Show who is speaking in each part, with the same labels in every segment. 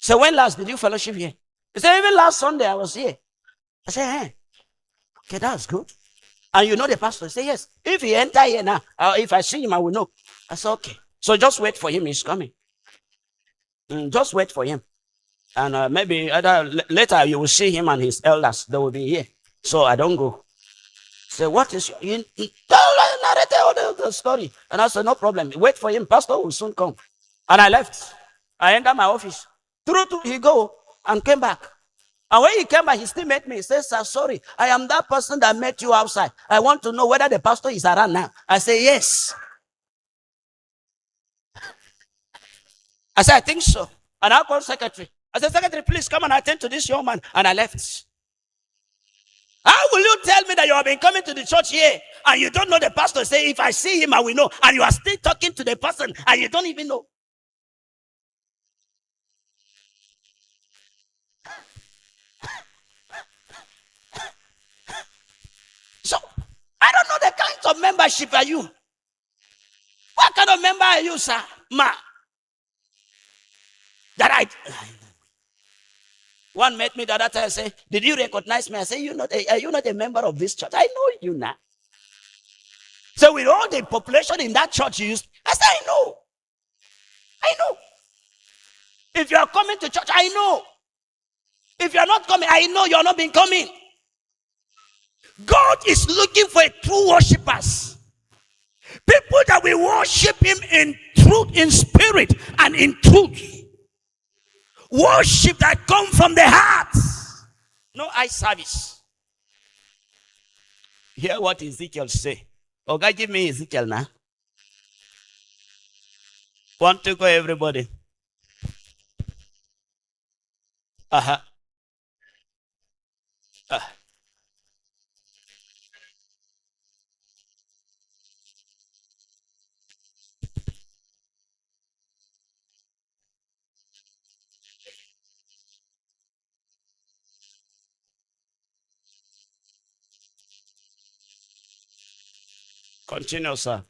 Speaker 1: So when last did you fellowship here? He said, even last Sunday I was here. I said, hey, okay, that's good. And you know the pastor? He said, yes. If he enter here now, if I see him, I will know. I said, okay. So just wait for him. He's coming. Just wait for him. And maybe later you will see him and his elders. They will be here. So I don't go. Say, what is your... He narrated all the story. And I said, no problem. Wait for him. Pastor will soon come. And I left. I entered my office. He go and came back. And when he came back, he still met me. He says, sir, sorry. I am that person that met you outside. I want to know whether the pastor is around now. I say, yes. I said, I think so. And I called secretary. I said, secretary, please come and attend to this young man. And I left. How will you tell me that you have been coming to the church here and you don't know the pastor? Say, if I see him, I will know. And you are still talking to the person and you don't even know. So, I don't know the kind of membership are you. What kind of member are you, sir? One met me the other time and said, did you recognize me? I said, are you not a member of this church? I know you now. So with all the population in that church you used, I said, I know. If you are coming to church, I know. If you are not coming, I know you are not been coming. God is looking for true worshippers. People that will worship him in truth, in spirit, and in truth. Worship that come from the heart. No eye service. Hear what Ezekiel say. Oh, God, give me Ezekiel now. Want to go, everybody? Continue, sir.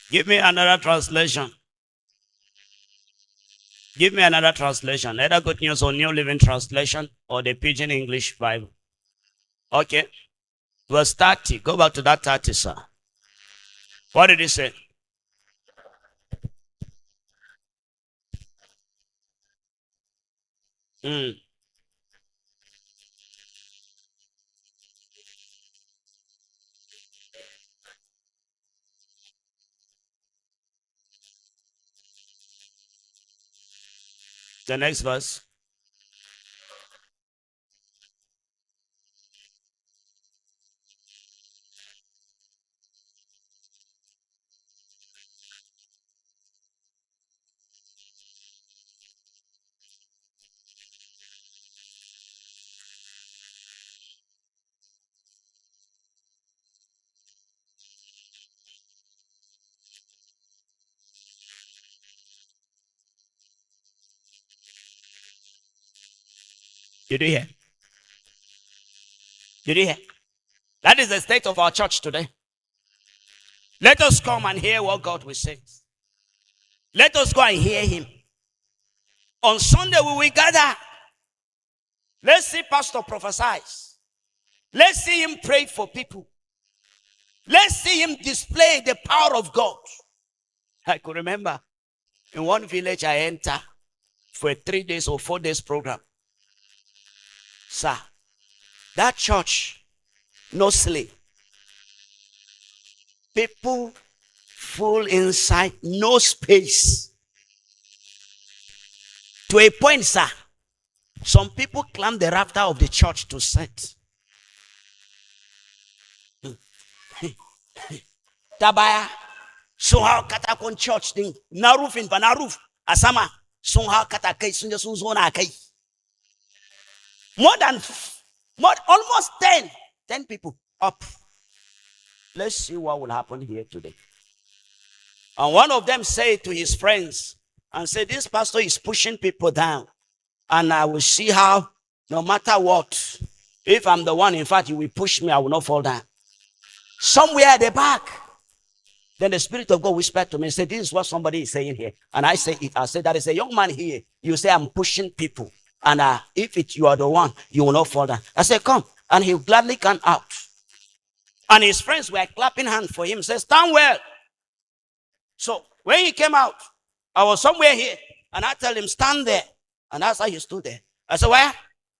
Speaker 1: Give me another translation. Give me another translation. Either Good News or New Living Translation or the Pidgin English Bible. Okay. Verse 30. Go back to that 30, sir. What did he say? The next verse. Did you hear? Did you hear? That is the state of our church today. Let us come and hear what God will say. Let us go and hear him. On Sunday we will gather. Let's see pastor prophesy. Let's see him pray for people. Let's see him display the power of God. I could remember in one village I entered for a 3 days or 4 days program. Sir, that church, no sleep. People full inside, no space. To a point, sir, some people climb the rafter of the church to sit. Tabaya, so how katakon church thing, na roof in pana roof, asama, so how katakai sunja sunzona kai. Almost 10 people up. Let's see what will happen here today. And one of them said to his friends and said, this pastor is pushing people down. And I will see how, no matter what, if I'm the one, in fact, you will push me, I will not fall down. Somewhere at the back, then the Spirit of God whispered to me and said, this is what somebody is saying here. And I say it. I said, that is a young man here. You say, I'm pushing people. And if you are the one, you will not fall down. I said, come. And he gladly came out. And his friends were clapping hands for him. Said, stand well. So when he came out, I was somewhere here. And I tell him, stand there. And that's how he stood there. I said, well,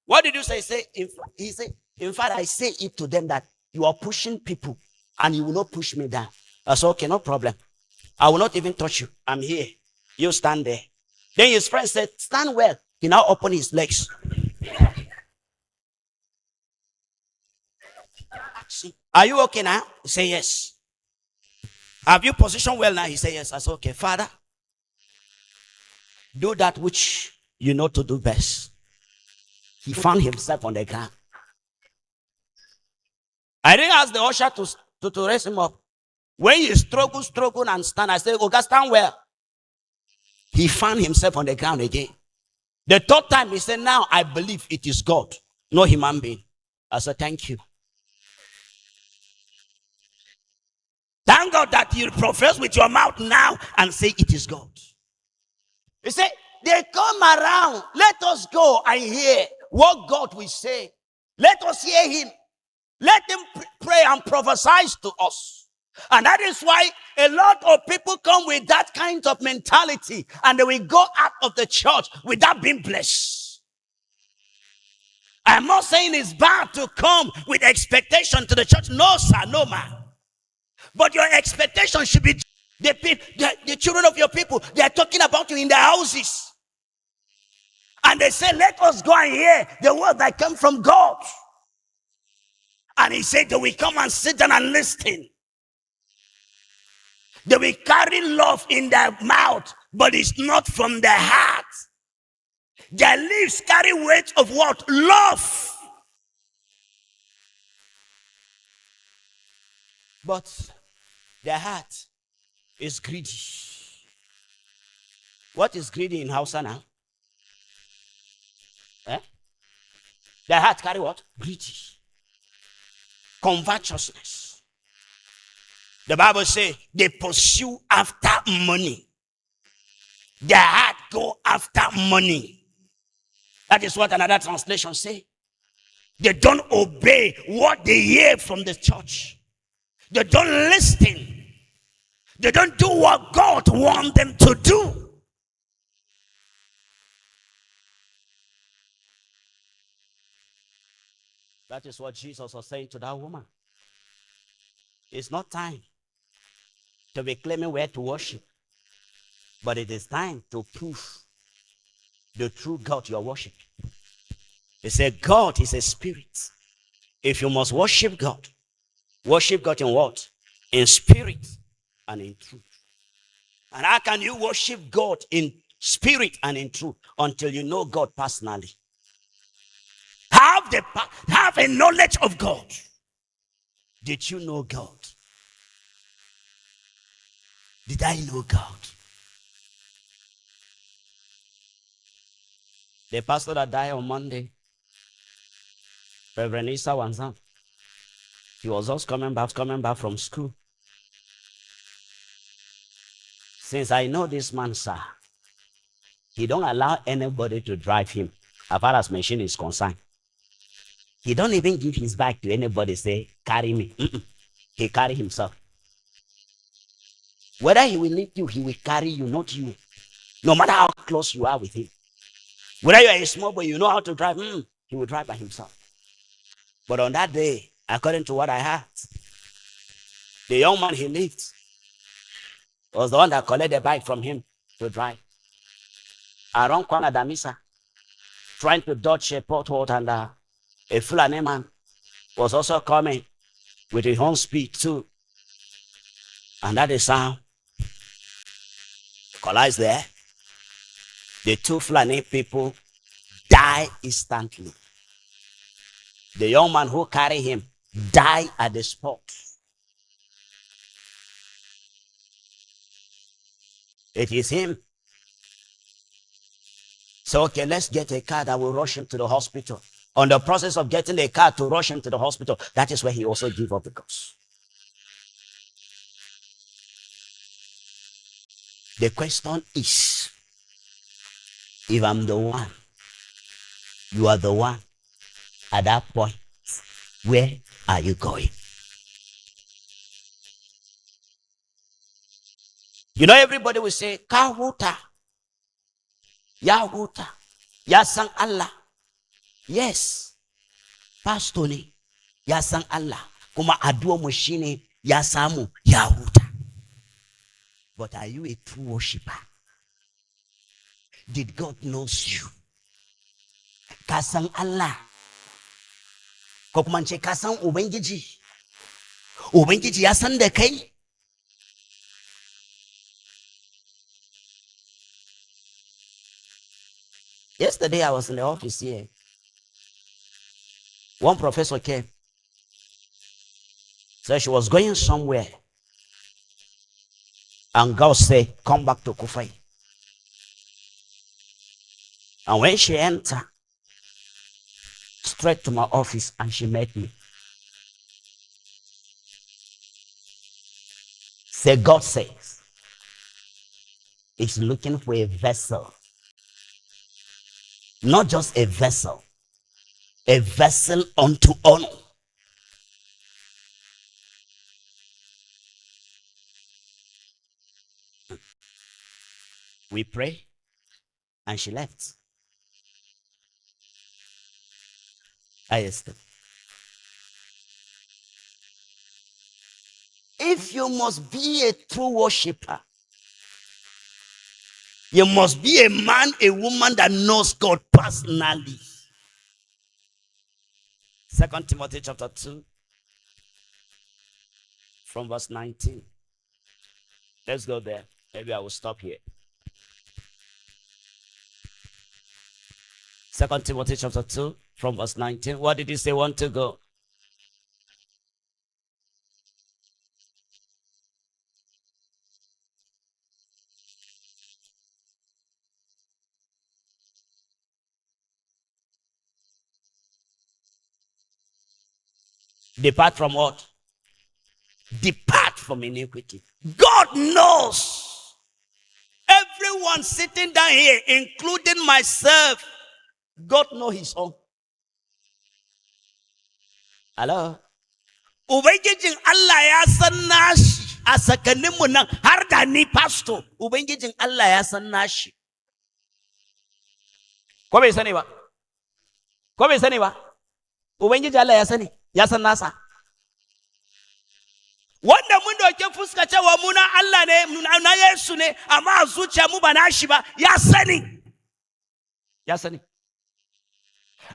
Speaker 1: what did you say? He said, in fact, I say it to them that you are pushing people and you will not push me down. I said, okay, no problem. I will not even touch you. I'm here. You stand there. Then his friend said, stand well. He now opened his legs. See, are you okay now? He said, yes. Have you positioned well now? He said, yes. I said, okay, Father, do that which you know to do best. He found himself on the ground. I didn't ask the usher to raise him up. When he struggle and stand, I said, okay, stand well. He found himself on the ground again. The third time he said, now I believe it is God, no human being. I said, thank you. Thank God that you profess with your mouth now and say it is God. He said, they come around. Let us go and hear what God will say. Let us hear him. Let him pray and prophesy to us. And that is why a lot of people come with that kind of mentality and they will go out of the church without being blessed. I'm not saying it's bad to come with expectation to the church. No, sir, no, man. But your expectation should be the children of your people. They are talking about you in their houses. And they say, let us go and hear the word that came from God. And he said, they will come and sit down and listen. They will carry love in their mouth, but it's not from their heart. Their lips carry weight of what? Love. But their heart is greedy. What is greedy in Hausa now? Their heart carry what? Greedy. Covetousness. The Bible says they pursue after money. Their heart go after money. That is what another translation say. They don't obey what they hear from the church. They don't listen. They don't do what God wants them to do. That is what Jesus was saying to that woman. It's not time to be claiming where to worship, but it is time to prove the true God you are worshiping. He said, God is a spirit. If you must worship God in what? In spirit and in truth. And how can you worship God in spirit and in truth until you know God personally? Have a knowledge of God. Did you know God? Did I know God? The pastor that died on Monday, Reverend Issa Wanzam, he was just coming back from school. Since I know this man, sir, he don't allow anybody to drive him as far as machine is concerned. He don't even give his bag to anybody, say, carry me. He carry himself. Whether he will lift you, he will carry you, not you. No matter how close you are with him. Whether you are a small boy, you know how to drive, he will drive by himself. But on that day, according to what I heard, the young man he lived was the one that collected the bike from him to drive. Around corner Damisa, trying to dodge a pothole, and a Fulani man was also coming with his own speed too. And that is how collides there. The two Fulani people die instantly. The young man who carried him died at the spot. It is him. So, okay, let's get a car that will rush him to the hospital. On the process of getting a car to rush him to the hospital, that is where he also gave up the ghost. The question is, if I'm the one, you are the one, at that point, where are you going? You know, everybody will say, Kahuta, Yahuta, Yasang Allah. Yes, Pastor ni, Yasang Allah. Kuma aduo moshine, Yasamu, Yahuta. But are you a true worshiper? Did God knows you? Kasang Allah. Kokumanche kasang ubengiji. Ubengiji yasan da kai. Yesterday I was in the office here. One professor came. Said she was going somewhere. And God said, come back to Kufai. And when she entered, straight to my office, and she met me. Say, God says, He's looking for a vessel. Not just a vessel unto honor. We pray, and she left. I asked her, if you must be a true worshiper, you must be a man, a woman that knows God personally. 2 Timothy chapter 2, from verse 19. Let's go there. Maybe I will stop here. 2 Timothy chapter 2, from verse 19. What did he say? Want to go? Depart from what? Depart from iniquity. God knows. Everyone sitting down here, including myself, God knows his own. Hello? Ubangijin Allah ya san nashi a sakaninmu nan har da ni pastor. Ubangijin Allah ya san nashi. Ko bai sani ba? Ko bai sani ba? Ubangijin Allah ya sani, ya san nasa. Wanda mun doke fuska cewa muna Allah ne, na Yesu ne, amma a zuciya mu ba nashi ba, ya sani. Ya sani.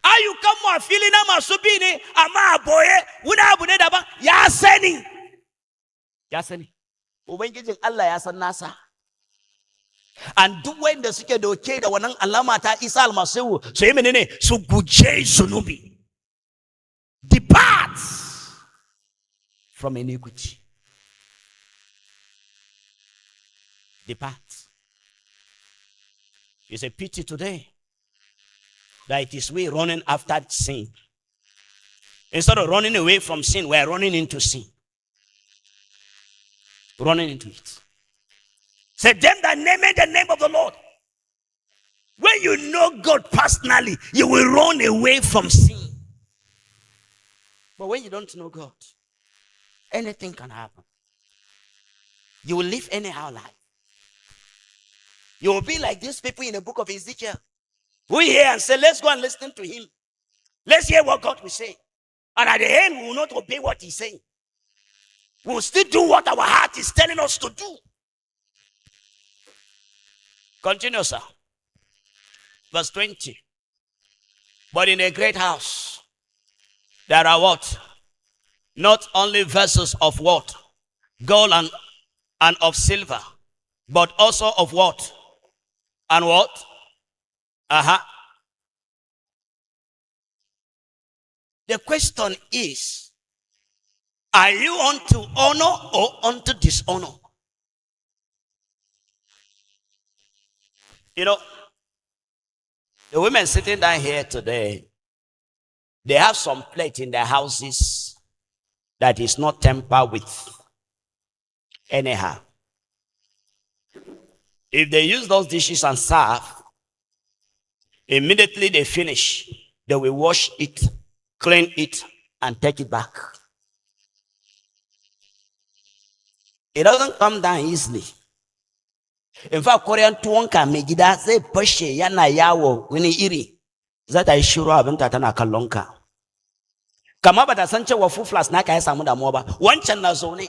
Speaker 1: Ayyukan mu a fili na masu bi ne, amma a boye wani abu ne daban, ya sani. Ya sani. Ubangijin Allah ya san nasa. And duk wanda suke doke da wannan alama ta Isa almasihu su yi menene su guje zunubi. Depart from iniquity. Depart. It's a pity today that it is we running after sin. Instead of running away from sin, we are running into sin. Running into it. Say, them that name the name of the Lord. When you know God personally, you will run away from sin. But when you don't know God, anything can happen. You will live anyhow life. You will be like these people in the book of Ezekiel. We hear and say, let's go and listen to him. Let's hear what God will say. And at the end, we will not obey what he's saying. We will still do what our heart is telling us to do. Continue, sir. Verse 20. But in a great house, there are what? Not only vessels of what? Gold and of silver, but also of what? And what? The question is, are you unto honor or unto dishonor? You know, the women sitting down here today, they have some plate in their houses that is not tampered with anyhow. If they use those dishes and serve, immediately they finish, they will wash it, clean it, and take it back. It doesn't come down easily. In fact, Korean tuonka megida say pushe yana yawo wini iri zata ishuru abin tatana kalonka. Kama bata san cewa fuflas naka ya samu damuwa ba, wancan na zo ne.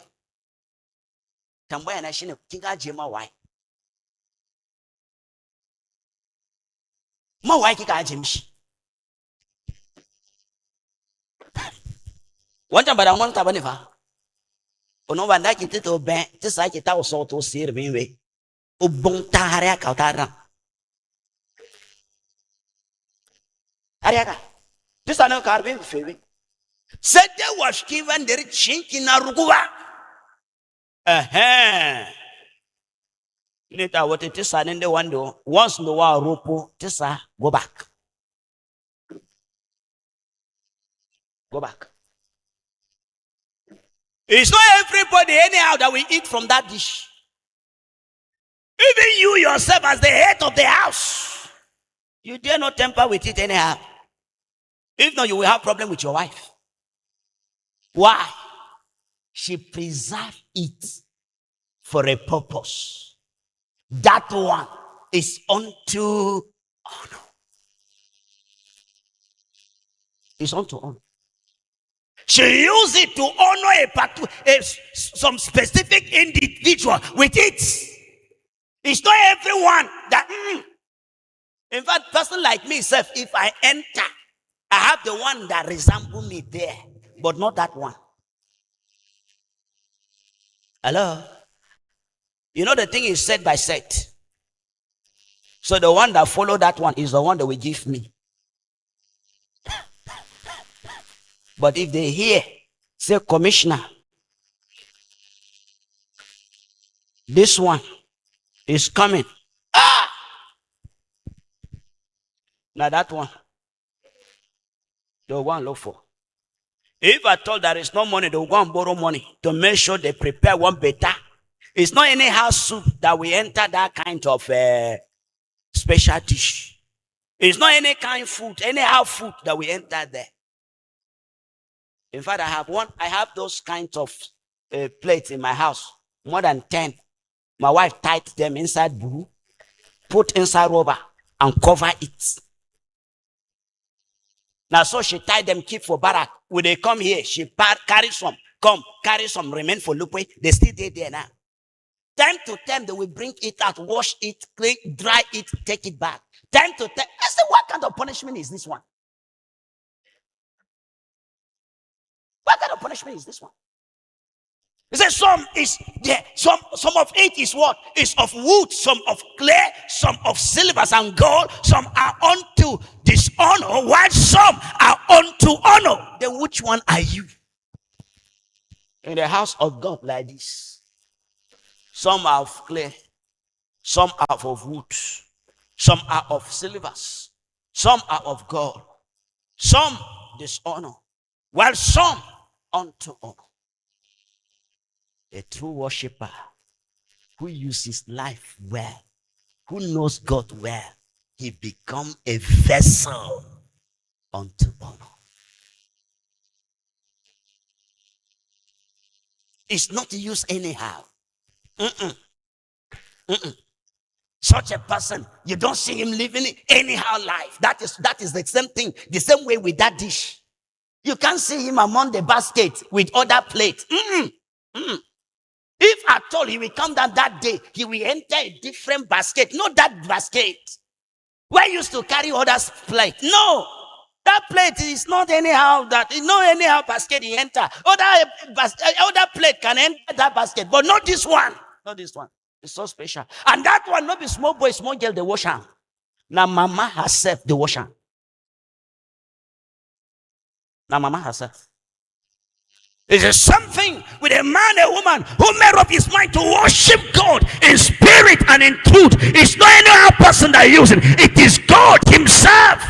Speaker 1: Tambaya na shine kin gaje ma wai. Ma wai kika aje mishi. Wancan ba damuwan ta bane fa. Ono banda ki tito ben, tisa ki ta so to sir binwe. Ubong tahare ka utara. Ariaka. Tisa no karbi fewe. Said there was given the chink in a ruguwa. Later, what it is, and the window, once in the while, ropo, tisa, go back. Go back. It's not everybody, anyhow, that will eat from that dish. Even you yourself, as the head of the house, you dare not tamper with it anyhow. If not, you will have problem with your wife. Why? She preserved it for a purpose. That one is unto honor. It's unto honor. She used it to honor some specific individual with it. It's not everyone that. In fact, person like me, if I enter, I have the one that resembles me there, but not that one. Hello? You know the thing is set by set. So the one that follow that one is the one that will give me. But if they hear, say, commissioner, this one is coming. Now that one, the one look for. If I told there is no money, they will go and borrow money to make sure they prepare one better. It's not any house soup that we enter that kind of special dish. It's not any kind of food, any house food that we enter there. In fact, I have those kinds of plates in my house, more than 10. My wife tied them inside blue, put inside rubber, and cover it. Now, so she tied them, keep for barak. When they come here, she carry some, remain for Lupe. They still there now. Time to time, they will bring it out, wash it, clean, dry it, take it back. Time to time. I said, what kind of punishment is this one? What kind of punishment is this one? He said, some is there, some of it is what? Is of wood, some of clay, some of silver and gold, some are unto dishonor, while some are unto honor. Then which one are you? In the house of God like this. Some are of clay, some are of wood, some are of silvers, some are of gold, some dishonor, while some unto honor. A true worshiper who uses life well, who knows God well, he becomes a vessel unto honor. It's not used anyhow. Such a person, you don't see him living anyhow life. That is the same thing, the same way with that dish. You can't see him among the basket with other plates. If at all he will come down that day, he will enter a different basket. Not that basket. Where used to carry others' plate. No. That plate is not anyhow basket he enter. Other plate can enter that basket, but not this one. Not this one. It's so special. And that one, not be small boy, small girl, they wash hand. Now mama herself, they wash hand. Now mama herself. It's something with a man, a woman who made up his mind to worship God in spirit and in truth. It's not any other person that
Speaker 2: are using, it is God himself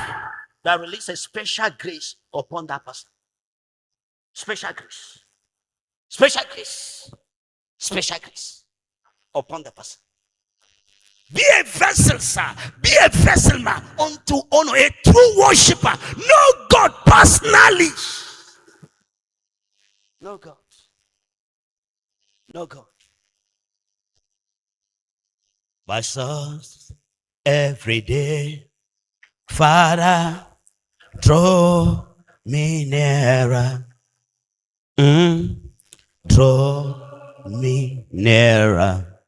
Speaker 1: that release a special grace upon that person. Special grace. Special grace. Special grace upon the person.
Speaker 2: Be a vessel, sir. Be a vessel, man, unto honor, a true worshiper. Know God personally.
Speaker 1: No God. No God.
Speaker 2: My sons, every day, Father, draw me nearer. Draw me nearer,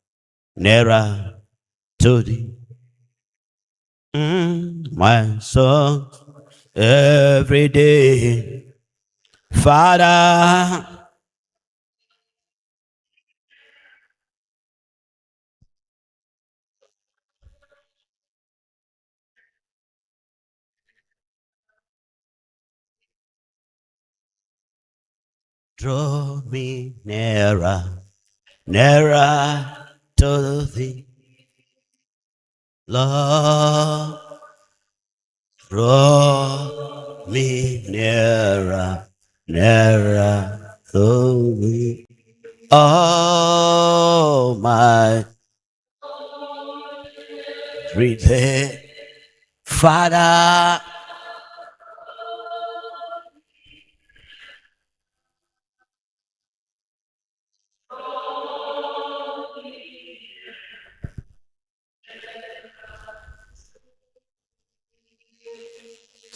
Speaker 2: nearer to thee. My son, every day, Father, draw me nearer, nearer to thee. Lord, draw me nearer, nearer to thee. Oh, my everyday Father,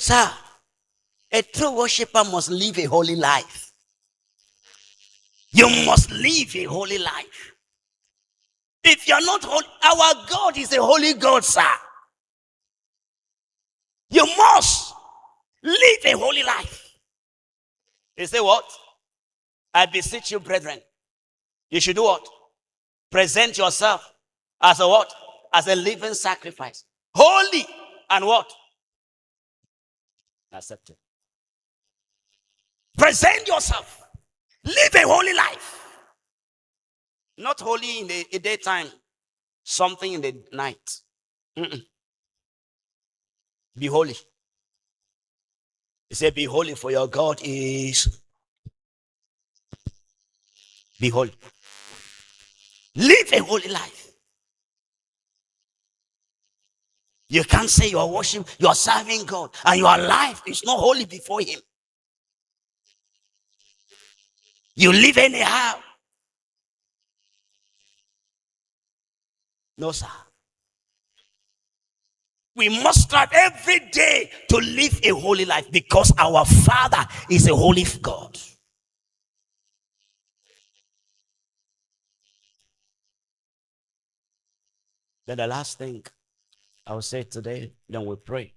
Speaker 1: Sir, a true worshiper must live a holy life. You must live a holy life. If you're not holy, our God is a holy God, sir. You must live a holy life. You say what? I beseech you, brethren. You should do what? Present yourself as a what? As a living sacrifice. Holy and what? Accepted. Present yourself. Live a holy life. Not holy in the daytime. Something in the night. Be holy. He said, be holy, for your God is. Be holy. Live a holy life. You can't say you are worshiping, you are serving God, and your life is not holy before Him. You live anyhow. No, sir. We must strive every day to live a holy life because our Father is a holy God. Then the last thing I will say today, then we pray.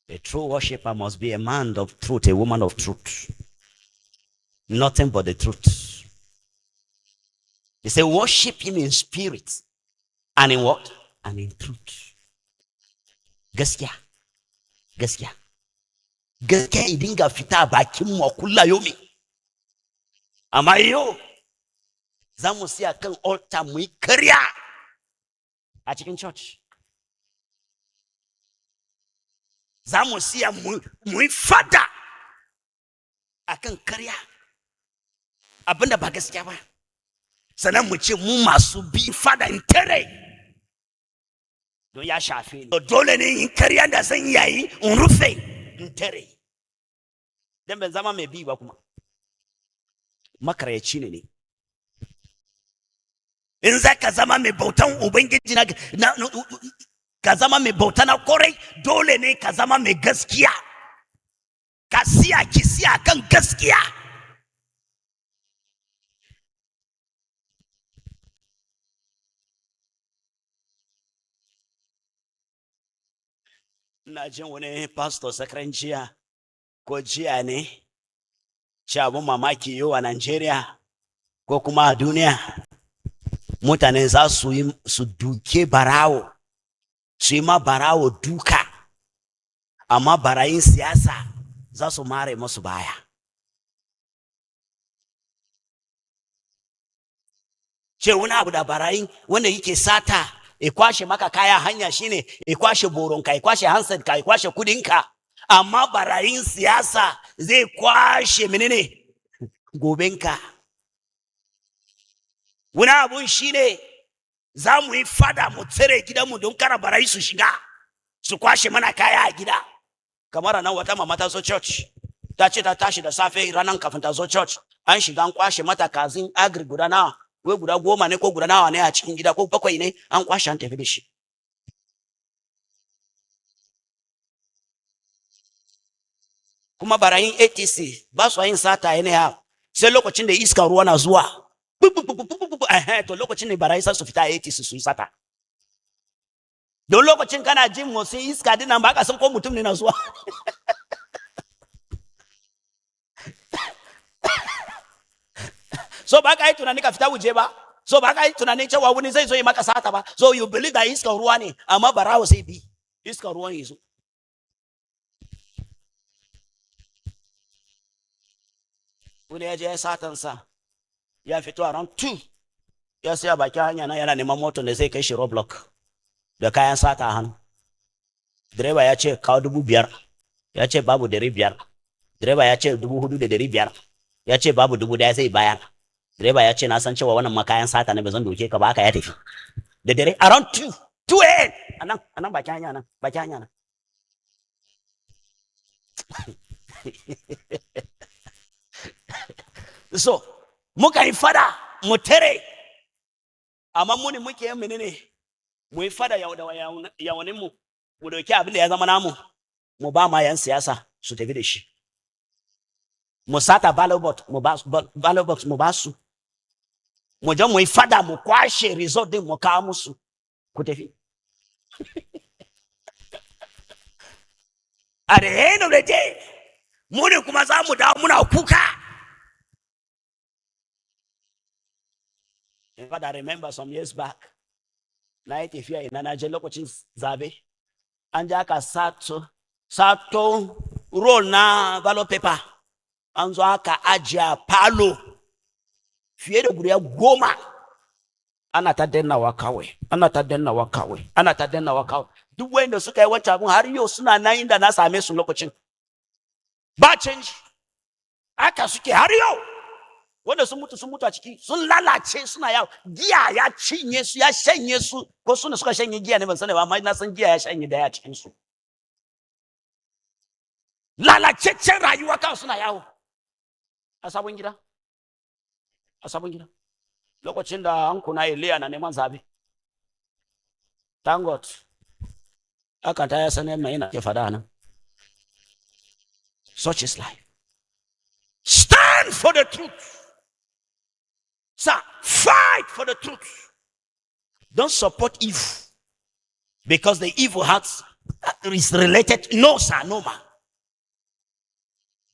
Speaker 1: A true worshiper must be a man of truth, a woman of truth. Nothing but the truth. He said, worship Him in spirit and in what? And in truth. Gaskiya. Gaskiya. Gaskiya idinga fita bakin mu kulla yomi. Amma yau za mu siya kan altar mu yi karya a cikin church. Za mu siya mu yi fada a kan karya. Abinda ba gaskiya ba. Sannan mu ce mu masu bi fada in tare. Don ya shafe ni. Dole ne in karya da zan yayi in rufe in tare. Dan ban zama mai bi ba kuma. Makaryaci ne. In za ka zama mai bautan Ubangiji na ka zama mai bauta na korai, dole ne ka zama mai gaskiya. Ka siya ki siya kan gaskiya. Na jin wani pastor sakaran jiya ko jiya ne shi abun mamaki yau a Najeriya ko kuma a duniya. Mutane za su yi su duke barawo, su yi ma barawo duka, amma barayin siyasa za su mare masu baya. Ce wani abu da barayin wanda yake sata ya kwashe maka kaya hanya shine ya kwashe boronka, ya kwashe handset ka, ya kwashe kudinka. Amma barayin siyasa zai kwashe menene gobenka. Wani abun shine za mu yi fada mu tsere gidanmu don kara barayi su shiga su kwashe mana kaya a gida. Kamar nan wata mama ta zo church, ta ce ta tashi da safe ranar kafin ta zo church, an shiga an kwashe mata kazin agri guda nawa, wai guda 10 ne ko guda nawa ne a cikin gida ko 7 ne, an kwashe an tafi da shi. Kuma barayin ATC ba su yin sata anyhow, sai lokacin da iskar ruwa na zuwa to lokacin da barayi sa su fita ATC su yi sata. Don lokacin kana jin motsin iska din nan ba ka san ko mutum ne na zuwa. So ba ka yi tunani ka fita wuje ba, so ba ka yi tunanin cewa wani zai zo yi maka sata ba. So you believe that iskar ruwa ne, amma barawo sai bi iskar ruwan yazo. Wani ya je ya satansa, ya fito around 2, ya sai a bakin hanya na yana neman motar da zai kai shi Roblox da kayan sata a hannu. Direba ya ce kawo 5,000, ya ce babu 500. Direba ya ce 4,500, ya ce babu 1,000 zai bayar. Direba ya ce na san cewa wannan makayan sata ne, ba zan doke ka ba, haka ya tafi. Da dare around 2 a.m. anan bakin hanya nan, bakin hanya nan. So muka yi fada mu tare, amma muni muke yin menene, mu yi fada yawanin mu doki abin da ya zama namu mu ba ma yan siyasa su tafi da shi. Mu sata ballot box mu ba su, mu je mu yi fada mu kwashe result din mu kawo musu ku tafi. At the end of the day, muni kuma za mu dawo muna kuka. In fact, I remember some years back, na yi tafiya ina na je lokacin zabe, an ja ka sato roll na ballot paper, an zo aka ajiya palo fiye da guda 10. Ana ta dannawa kawai, ana ta dannawa kawai, ana ta dannawa kawai. Duk wanda suka yi wancan abun har yau suna nan inda na same su lokacin. Ba canji. Aka suke har yau. Wanda sun mutu a ciki, sun lalace suna yawo. Giya ya cinye su, ya shanye su, ko suna suka shanye giya ne ban sani ba, amma na san giya ya shanye da ya cikin su. Lalaceccen rayuwa kan suna yawo. A sabon gida. Lokacin da an kuna Eliya na neman zabe. Thank God. Aka ta ya sanar mai yana ke fada nan. Such is life. Stand for the truth. Sir, fight for the truth. Don't support evil because the evil heart is related. No, sir, no, man.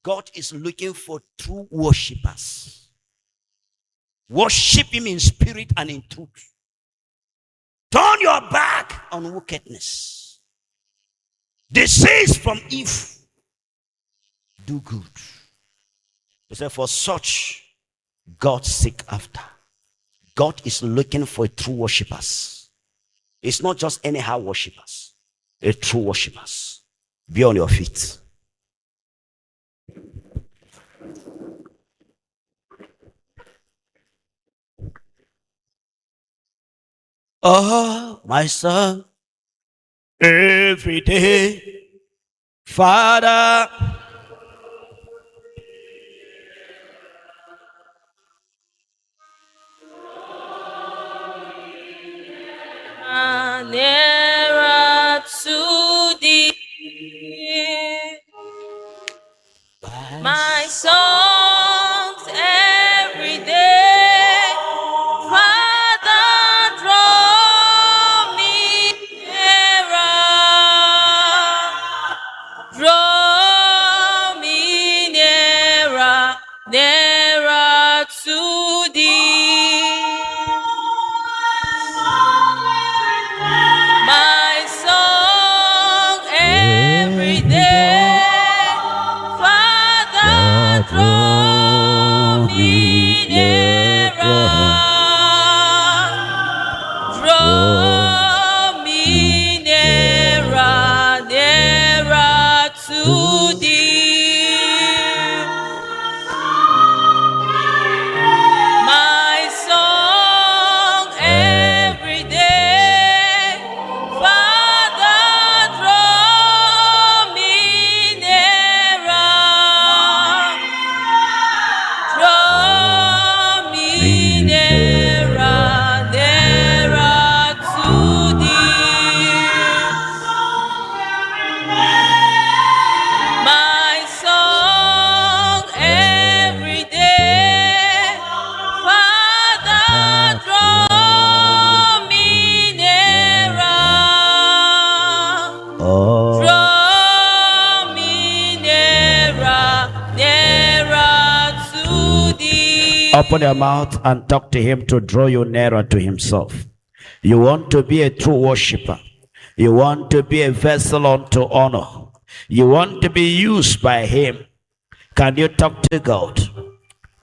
Speaker 1: God is looking for true worshippers. Worship him in spirit and in truth. Turn your back on wickedness. Desist from evil. Do good. He said, for such God seek after. God is looking for true worshippers. It's not just anyhow worshippers. It's true worshippers. Be on your feet. Oh, my son, every day, Father,
Speaker 3: nearer to thee, my songs every day, Father, draw me nearer to thee.
Speaker 1: Open your mouth and talk to him to draw you nearer to himself. You want to be a true worshiper. You want to be a vessel unto honor. You want to be used by him. Can you talk to God?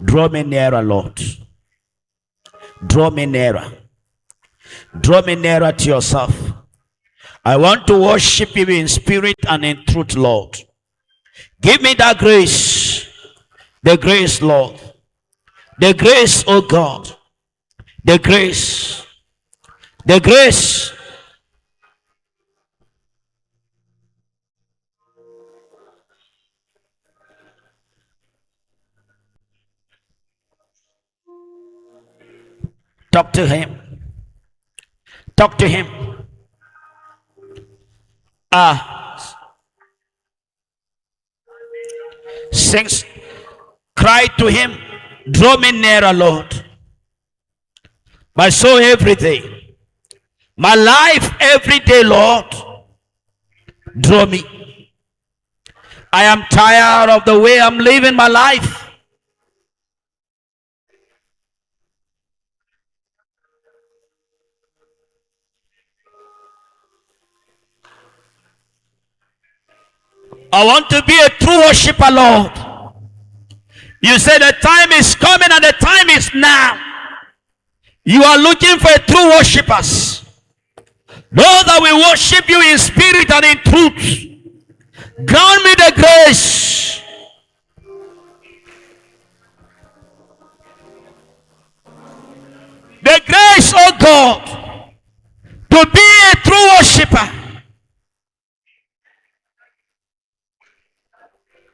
Speaker 1: Draw me nearer, Lord. Draw me nearer. Draw me nearer to yourself. I want to worship you in spirit and in truth, Lord. Give me that grace. The grace, Lord. The grace, oh God. The grace. The grace. Talk to him. Talk to him. Sings. Cry to him. Draw me nearer, Lord. My soul every day. My life every day, Lord. Draw me. I am tired of the way I'm living my life. I want to be a true worshiper, Lord. You say the time is coming and the time is now. You are looking for true worshippers. Those that will worship you in spirit and in truth. Grant me the grace. The grace, oh God, to be a true worshiper.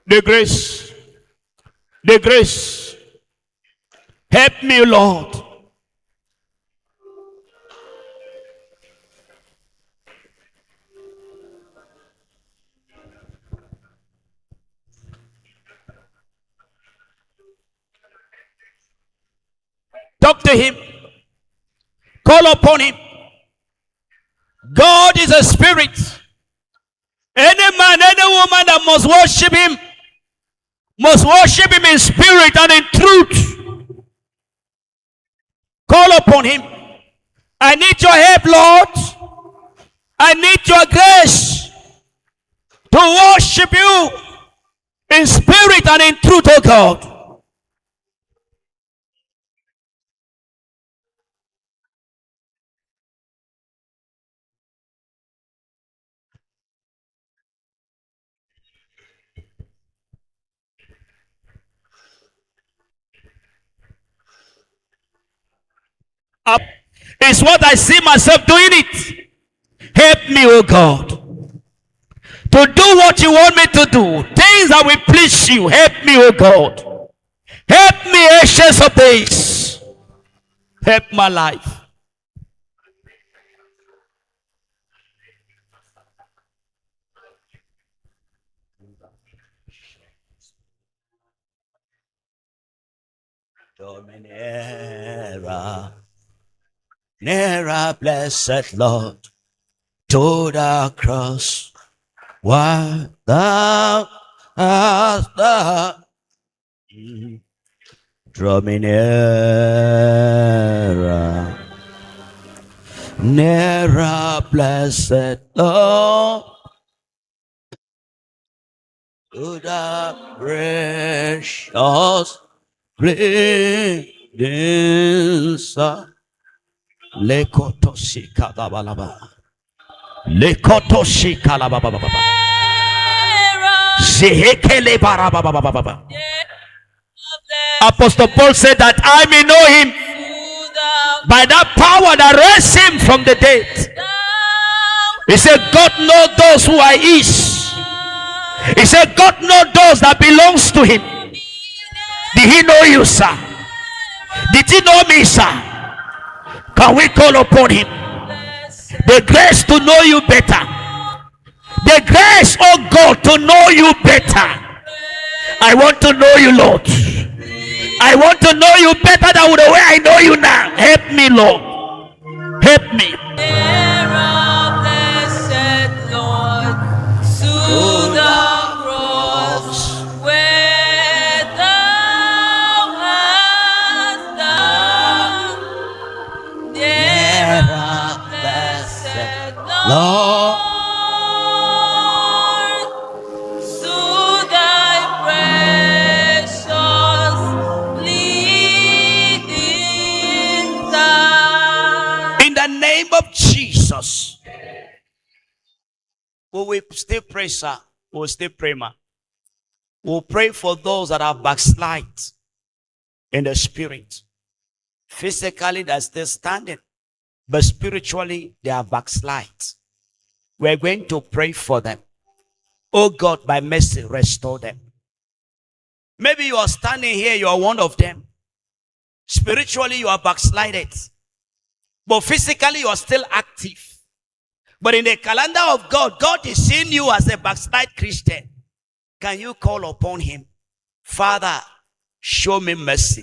Speaker 1: The grace. The grace. Help me, Lord. Talk to him. Call upon him. God is a spirit. Any man, any woman that must worship him in spirit and in truth. Call upon him. I need your help, Lord. I need your grace to worship you in spirit and in truth, oh God. It's what I see myself doing it. Help me, oh God, to do what you want me to do. Things that will please you. Help me, oh God. Help me, Ancients of Days. Help my life. Dominera. Nearer, blessed Lord, to the cross, while thou hast done. Draw me nearer, nearer, blessed Lord, to the precious bleeding Son. Lekotoshi kalabalaba. Lekotoshi kalababa. Zehekele barababa. Apostle Paul said that I may know him by that power that raised him from the dead. He said, God knows those who are his. He said, God knows those that belongs to him. Did he know you, sir? Did he know me, sir? Can we call upon him? The grace to know you better. The grace, oh God, to know you better. I want to know you, Lord. I want to know you better than the way I know you now. Help me, Lord. Help me.
Speaker 3: Blessed Lord, to the cross where thou hast
Speaker 1: Lord,
Speaker 3: to thy precious bleeding Son.
Speaker 1: in the name of Jesus. Will we still pray, sir? We'll still pray, ma. We'll pray for those that are backslide in the spirit. Physically, they're still standing, but spiritually, they are backslide. We're going to pray for them. Oh God, by mercy, restore them. Maybe you are standing here, you are one of them. Spiritually, you are backslided, but physically, you are still active. But in the calendar of God, God is seeing you as a backslide Christian. Can you call upon him? Father, show me mercy.